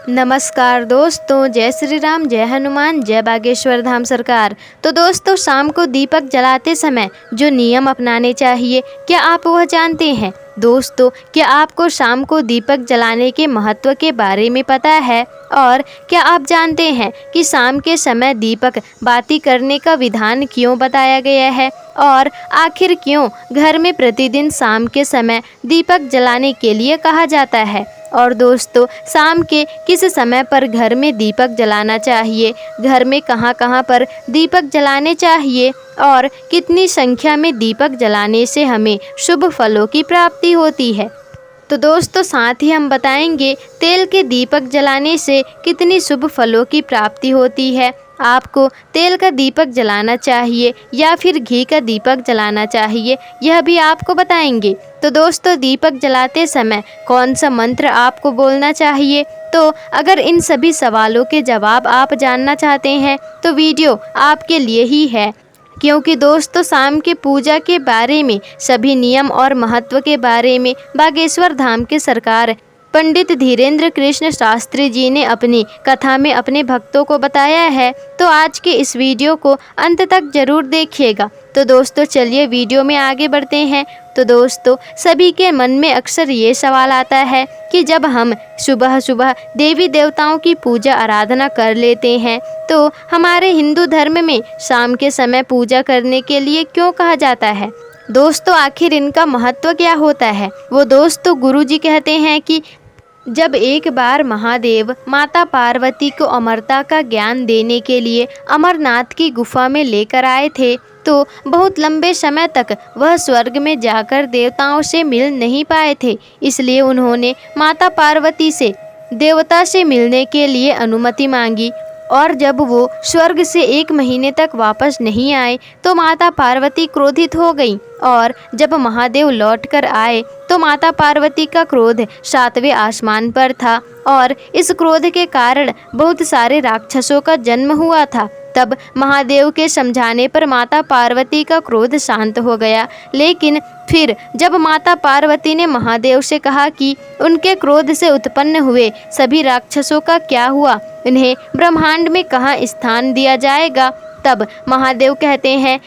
नमस्कार दोस्तों, जय श्री राम, जय हनुमान, जय बागेश्वर धाम सरकार। तो दोस्तों, शाम को दीपक जलाते समय जो नियम अपनाने चाहिए, क्या आप वह जानते हैं? दोस्तों, क्या आपको शाम को दीपक जलाने के महत्व के बारे में पता है? और क्या आप जानते हैं कि शाम के समय दीपक बाती करने का विधान क्यों बताया गया है? और आखिर क्यों घर में प्रतिदिन शाम के समय दीपक जलाने के लिए कहा जाता है? और दोस्तों, शाम के किस समय पर घर में दीपक जलाना चाहिए, घर में कहां कहां पर दीपक जलाने चाहिए और कितनी संख्या में दीपक जलाने से हमें शुभ फलों की प्राप्ति होती है। तो दोस्तों, साथ ही हम बताएंगे तेल के दीपक जलाने से कितनी शुभ फलों की प्राप्ति होती है। आपको तेल का दीपक जलाना चाहिए या फिर घी का दीपक जलाना चाहिए, यह भी आपको बताएंगे। तो दोस्तों, दीपक जलाते समय कौन सा मंत्र आपको बोलना चाहिए? तो अगर इन सभी सवालों के जवाब आप जानना चाहते हैं तो वीडियो आपके लिए ही है, क्योंकि दोस्तों, शाम के पूजा के बारे में सभी नियम और महत्व के बारे में बागेश्वर धाम के सरकार पंडित धीरेन्द्र कृष्ण शास्त्री जी ने अपनी कथा में अपने भक्तों को बताया है। तो आज के इस वीडियो को अंत तक जरूर देखिएगा। तो दोस्तों, चलिए वीडियो में आगे बढ़ते हैं। तो दोस्तों, सभी के मन में अक्सर ये सवाल आता है कि जब हम सुबह सुबह देवी देवताओं की पूजा आराधना कर लेते हैं तो हमारे हिंदू धर्म में शाम के समय पूजा करने के लिए क्यों कहा जाता है? दोस्तों, आखिर इनका महत्व क्या होता है? वो दोस्तों, गुरुजी कहते हैं कि जब एक बार महादेव माता पार्वती को अमरता का ज्ञान देने के लिए अमरनाथ की गुफा में लेकर आए थे तो बहुत लंबे समय तक वह स्वर्ग में जाकर देवताओं से मिल नहीं पाए थे। इसलिए उन्होंने माता पार्वती से देवता से मिलने के लिए अनुमति मांगी और जब वो स्वर्ग से 1 महीने तक वापस नहीं आए तो माता पार्वती क्रोधित हो गईं और जब महादेव लौटकर आए तो माता पार्वती का क्रोध 7वें आसमान पर था और इस क्रोध के कारण बहुत सारे राक्षसों का जन्म हुआ था। तब महादेव के समझाने पर माता पार्वती का क्रोध शांत हो गया। लेकिन फिर जब माता पार्वती ने महादेव से कहा कि उनके क्रोध से उत्पन्न हुए सभी राक्षसों का क्या हुआ, इन्हें ब्रह्मांड में कहाँ स्थान दिया जाएगा, तब महादेव कहते हैं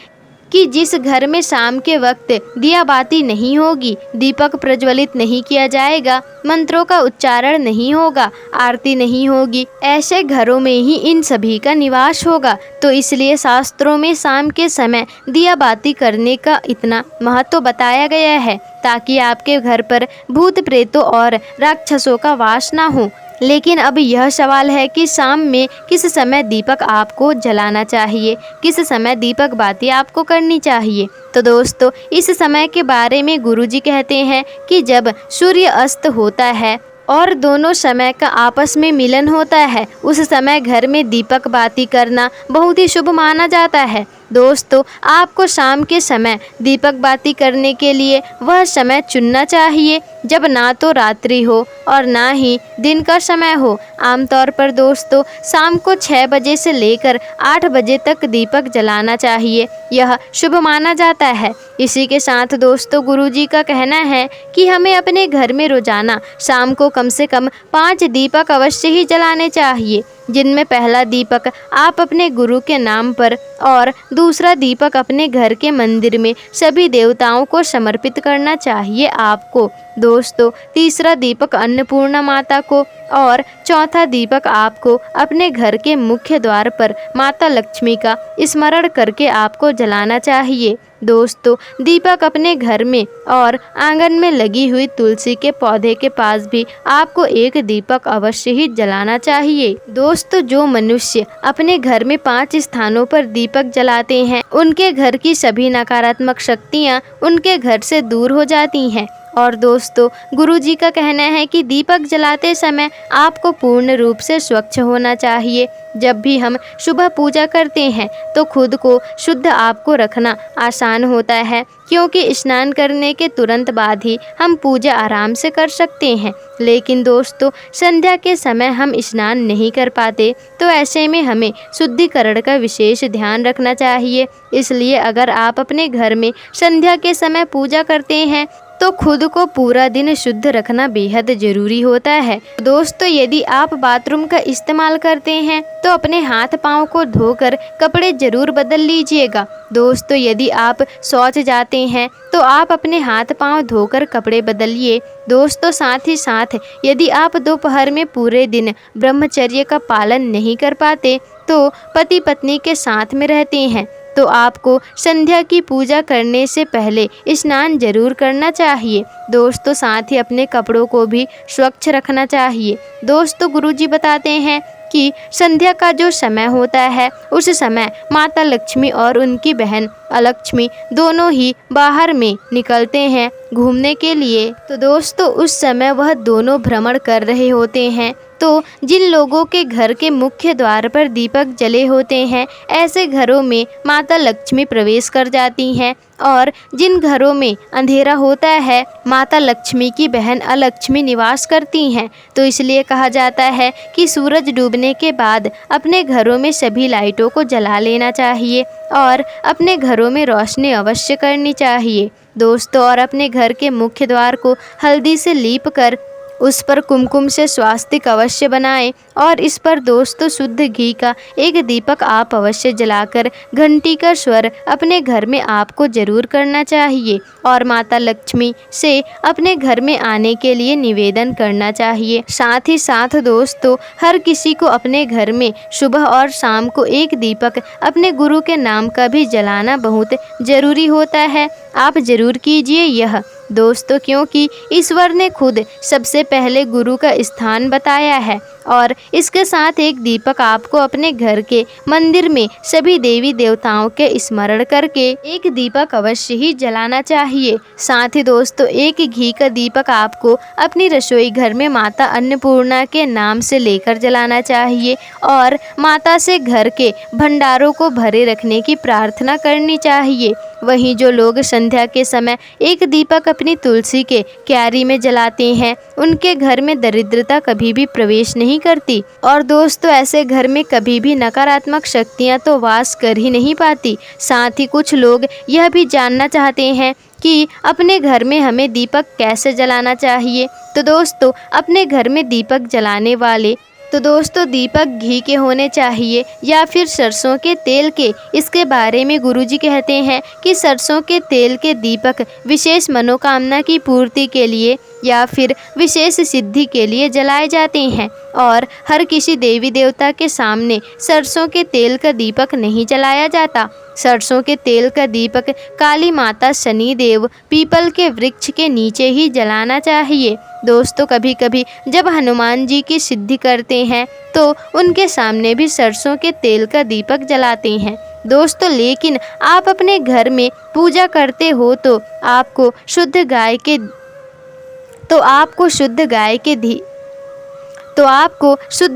कि जिस घर में शाम के वक्त दिया बाती नहीं होगी, दीपक प्रज्वलित नहीं किया जाएगा, मंत्रों का उच्चारण नहीं होगा, आरती नहीं होगी, ऐसे घरों में ही इन सभी का निवास होगा। तो इसलिए शास्त्रों में शाम के समय दिया बाती करने का इतना महत्व बताया गया है ताकि आपके घर पर भूत प्रेतों और राक्षसों का वास ना हो। लेकिन अब यह सवाल है कि शाम में किस समय दीपक आपको जलाना चाहिए, किस समय दीपक बाती आपको करनी चाहिए। तो दोस्तों, इस समय के बारे में गुरुजी कहते हैं कि जब सूर्य अस्त होता है और दोनों समय का आपस में मिलन होता है, उस समय घर में दीपक बाती करना बहुत ही शुभ माना जाता है। दोस्तों, आपको शाम के समय दीपक बाती करने के लिए वह समय चुनना चाहिए जब ना तो रात्रि हो और ना ही दिन का समय हो। आमतौर पर दोस्तों, शाम को 6 बजे से लेकर 8 बजे तक दीपक जलाना चाहिए, यह शुभ माना जाता है। इसी के साथ दोस्तों, गुरुजी का कहना है कि हमें अपने घर में रोजाना शाम को कम से कम 5 दीपक अवश्य ही जलाने चाहिए, जिनमें पहला दीपक आप अपने गुरु के नाम पर और दूसरा दीपक अपने घर के मंदिर में सभी देवताओं को समर्पित करना चाहिए आपको। दोस्तों, तीसरा दीपक अन्नपूर्णा माता को और चौथा दीपक आपको अपने घर के मुख्य द्वार पर माता लक्ष्मी का स्मरण करके आपको जलाना चाहिए। दोस्तों, दीपक अपने घर में और आंगन में लगी हुई तुलसी के पौधे के पास भी आपको एक दीपक अवश्य ही जलाना चाहिए। दोस्तों, जो मनुष्य अपने घर में 5 स्थानों पर दीपक जलाते हैं, उनके घर की सभी नकारात्मक शक्तियाँ उनके घर से दूर हो जाती हैं। और दोस्तों, गुरुजी का कहना है कि दीपक जलाते समय आपको पूर्ण रूप से स्वच्छ होना चाहिए। जब भी हम सुबह पूजा करते हैं तो खुद को शुद्ध आपको रखना आसान होता है, क्योंकि स्नान करने के तुरंत बाद ही हम पूजा आराम से कर सकते हैं। लेकिन दोस्तों, संध्या के समय हम स्नान नहीं कर पाते, तो ऐसे में हमें शुद्धिकरण का विशेष ध्यान रखना चाहिए। इसलिए अगर आप अपने घर में संध्या के समय पूजा करते हैं तो खुद को पूरा दिन शुद्ध रखना बेहद जरूरी होता है। दोस्तों, यदि आप बाथरूम का इस्तेमाल करते हैं तो अपने हाथ पाँव को धोकर कपड़े जरूर बदल लीजिएगा। दोस्तों, यदि आप शौच जाते हैं तो आप अपने हाथ पाँव धोकर कपड़े बदलिए। दोस्तों, साथ ही साथ यदि आप दोपहर में पूरे दिन ब्रह्मचर्य का पालन नहीं कर पाते, तो पति पत्नी के साथ में रहते हैं, तो आपको संध्या की पूजा करने से पहले स्नान जरूर करना चाहिए। दोस्तों, साथ ही अपने कपड़ों को भी स्वच्छ रखना चाहिए। दोस्तों, गुरुजी बताते हैं कि संध्या का जो समय होता है उस समय माता लक्ष्मी और उनकी बहन अलक्ष्मी दोनों ही बाहर में निकलते हैं घूमने के लिए। तो दोस्तों, उस समय वह दोनों भ्रमण कर रहे होते हैं। तो जिन लोगों के घर के मुख्य द्वार पर दीपक जले होते हैं, ऐसे घरों में माता लक्ष्मी प्रवेश कर जाती हैं, और जिन घरों में अंधेरा होता है माता लक्ष्मी की बहन अलक्ष्मी निवास करती हैं। तो इसलिए कहा जाता है कि सूरज डूबने के बाद अपने घरों में सभी लाइटों को जला लेना चाहिए और अपने घरों में रोशनी अवश्य करनी चाहिए। दोस्तों, और अपने घर के मुख्य द्वार को हल्दी से लीप कर उस पर कुमकुम से स्वास्तिक अवश्य बनाएं, और इस पर दोस्तों शुद्ध घी का एक दीपक आप अवश्य जलाकर घंटी का स्वर अपने घर में आपको जरूर करना चाहिए, और माता लक्ष्मी से अपने घर में आने के लिए निवेदन करना चाहिए। साथ ही साथ दोस्तों, हर किसी को अपने घर में सुबह और शाम को एक दीपक अपने गुरु के नाम का भी जलाना बहुत जरूरी होता है। आप जरूर कीजिए यह दोस्तों, क्योंकि ईश्वर ने खुद सबसे पहले गुरु का स्थान बताया है, और इसके साथ एक दीपक आपको अपने घर के मंदिर में सभी देवी देवताओं के स्मरण करके एक दीपक अवश्य ही जलाना चाहिए। साथ ही दोस्तों, एक घी का दीपक आपको अपनी रसोई घर में माता अन्नपूर्णा के नाम से लेकर जलाना चाहिए, और माता से घर के भंडारों को भरे रखने की प्रार्थना करनी चाहिए। वहीं जो लोग संध्या के समय एक दीपक अपनी तुलसी के क्यारी में जलाते हैं, उनके घर में दरिद्रता कभी भी प्रवेश नहीं करती, और दोस्तों ऐसे घर में कभी भी नकारात्मक शक्तियां तो वास कर ही नहीं पाती। साथ ही कुछ लोग यह भी जानना चाहते हैं कि अपने घर में हमें दीपक कैसे जलाना चाहिए। तो दोस्तों, अपने घर में दीपक जलाने वाले दीपक घी के होने चाहिए या फिर सरसों के तेल के। इसके बारे में गुरुजी कहते हैं कि सरसों के तेल के दीपक विशेष मनोकामना की पूर्ति के लिए या फिर विशेष सिद्धि के लिए जलाए जाते हैं, और हर किसी देवी देवता के सामने सरसों के तेल का दीपक नहीं जलाया जाता। सरसों के तेल का दीपक काली माता, शनि देव, पीपल के वृक्ष के नीचे ही जलाना चाहिए। दोस्तों, कभी कभी जब हनुमान जी की सिद्धि करते हैं तो उनके सामने भी सरसों के तेल का दीपक जलाते हैं। दोस्तों, लेकिन आप अपने घर में पूजा करते हो तो आपको शुद्ध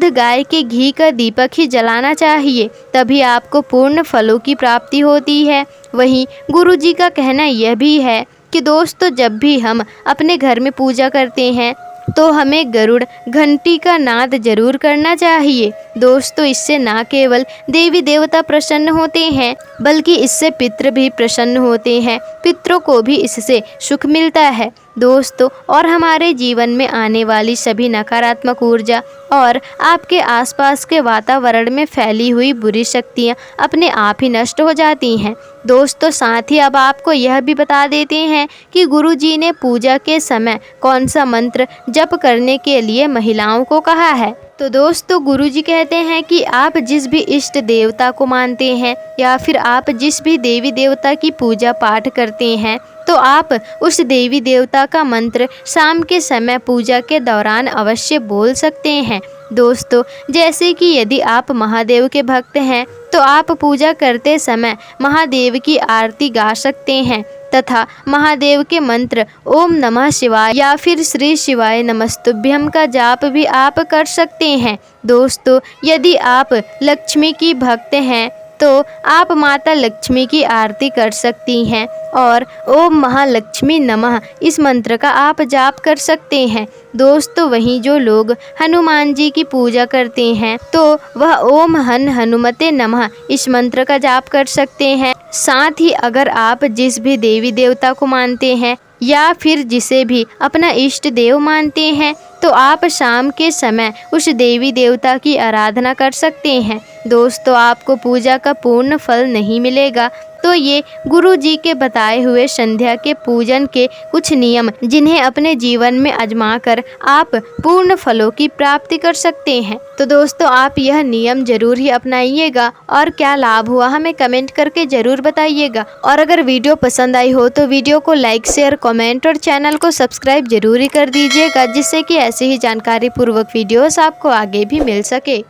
गाय के घी का दीपक ही जलाना चाहिए, तभी आपको पूर्ण फलों की प्राप्ति होती है। वहीं गुरुजी का कहना यह भी है कि दोस्तों, जब भी हम अपने घर में पूजा करते हैं तो हमें गरुड़ घंटी का नाद जरूर करना चाहिए। दोस्तों, इससे ना केवल देवी देवता प्रसन्न होते हैं बल्कि इससे पितृ भी प्रसन्न होते हैं। पितरों को भी इससे सुख मिलता है दोस्तों, और हमारे जीवन में आने वाली सभी नकारात्मक ऊर्जा और आपके आसपास के वातावरण में फैली हुई बुरी शक्तियाँ अपने आप ही नष्ट हो जाती हैं। दोस्तों, साथ ही अब आपको यह भी बता देते हैं कि गुरुजी ने पूजा के समय कौन सा मंत्र जप करने के लिए महिलाओं को कहा है। तो दोस्तों, गुरुजी कहते हैं कि आप जिस भी इष्ट देवता को मानते हैं या फिर आप जिस भी देवी देवता की पूजा पाठ करते हैं, तो आप उस देवी देवता का मंत्र शाम के समय पूजा के दौरान अवश्य बोल सकते हैं। दोस्तों, जैसे कि यदि आप महादेव के भक्त हैं तो आप पूजा करते समय महादेव की आरती गा सकते हैं तथा महादेव के मंत्र ओम नमः शिवाय या फिर श्री शिवाय नमस्तुभ्यम का जाप भी आप कर सकते हैं। दोस्तों, यदि आप लक्ष्मी की भक्त हैं तो आप माता लक्ष्मी की आरती कर सकती हैं और ओम महालक्ष्मी नमः इस मंत्र का आप जाप कर सकते हैं। दोस्तों, वहीं जो लोग हनुमान जी की पूजा करते हैं तो वह ओम हनुमते नमः इस मंत्र का जाप कर सकते हैं। साथ ही अगर आप जिस भी देवी देवता को मानते हैं या फिर जिसे भी अपना इष्ट देव मानते हैं तो आप शाम के समय उस देवी देवता की आराधना कर सकते हैं। दोस्तों, आपको पूजा का पूर्ण फल नहीं मिलेगा, तो ये गुरु जी के बताए हुए संध्या के पूजन के कुछ नियम जिन्हें अपने जीवन में आजमा कर आप पूर्ण फलों की प्राप्ति कर सकते हैं। तो दोस्तों, आप यह नियम जरूर ही अपनाइएगा और क्या लाभ हुआ हमें कमेंट करके जरूर बताइएगा। और अगर वीडियो पसंद आई हो तो वीडियो को लाइक, शेयर, कमेंट और चैनल को सब्सक्राइब जरूर ही कर दीजिएगा, जिससे कि ऐसे ही जानकारी पूर्वक वीडियोस आपको आगे भी मिल सके।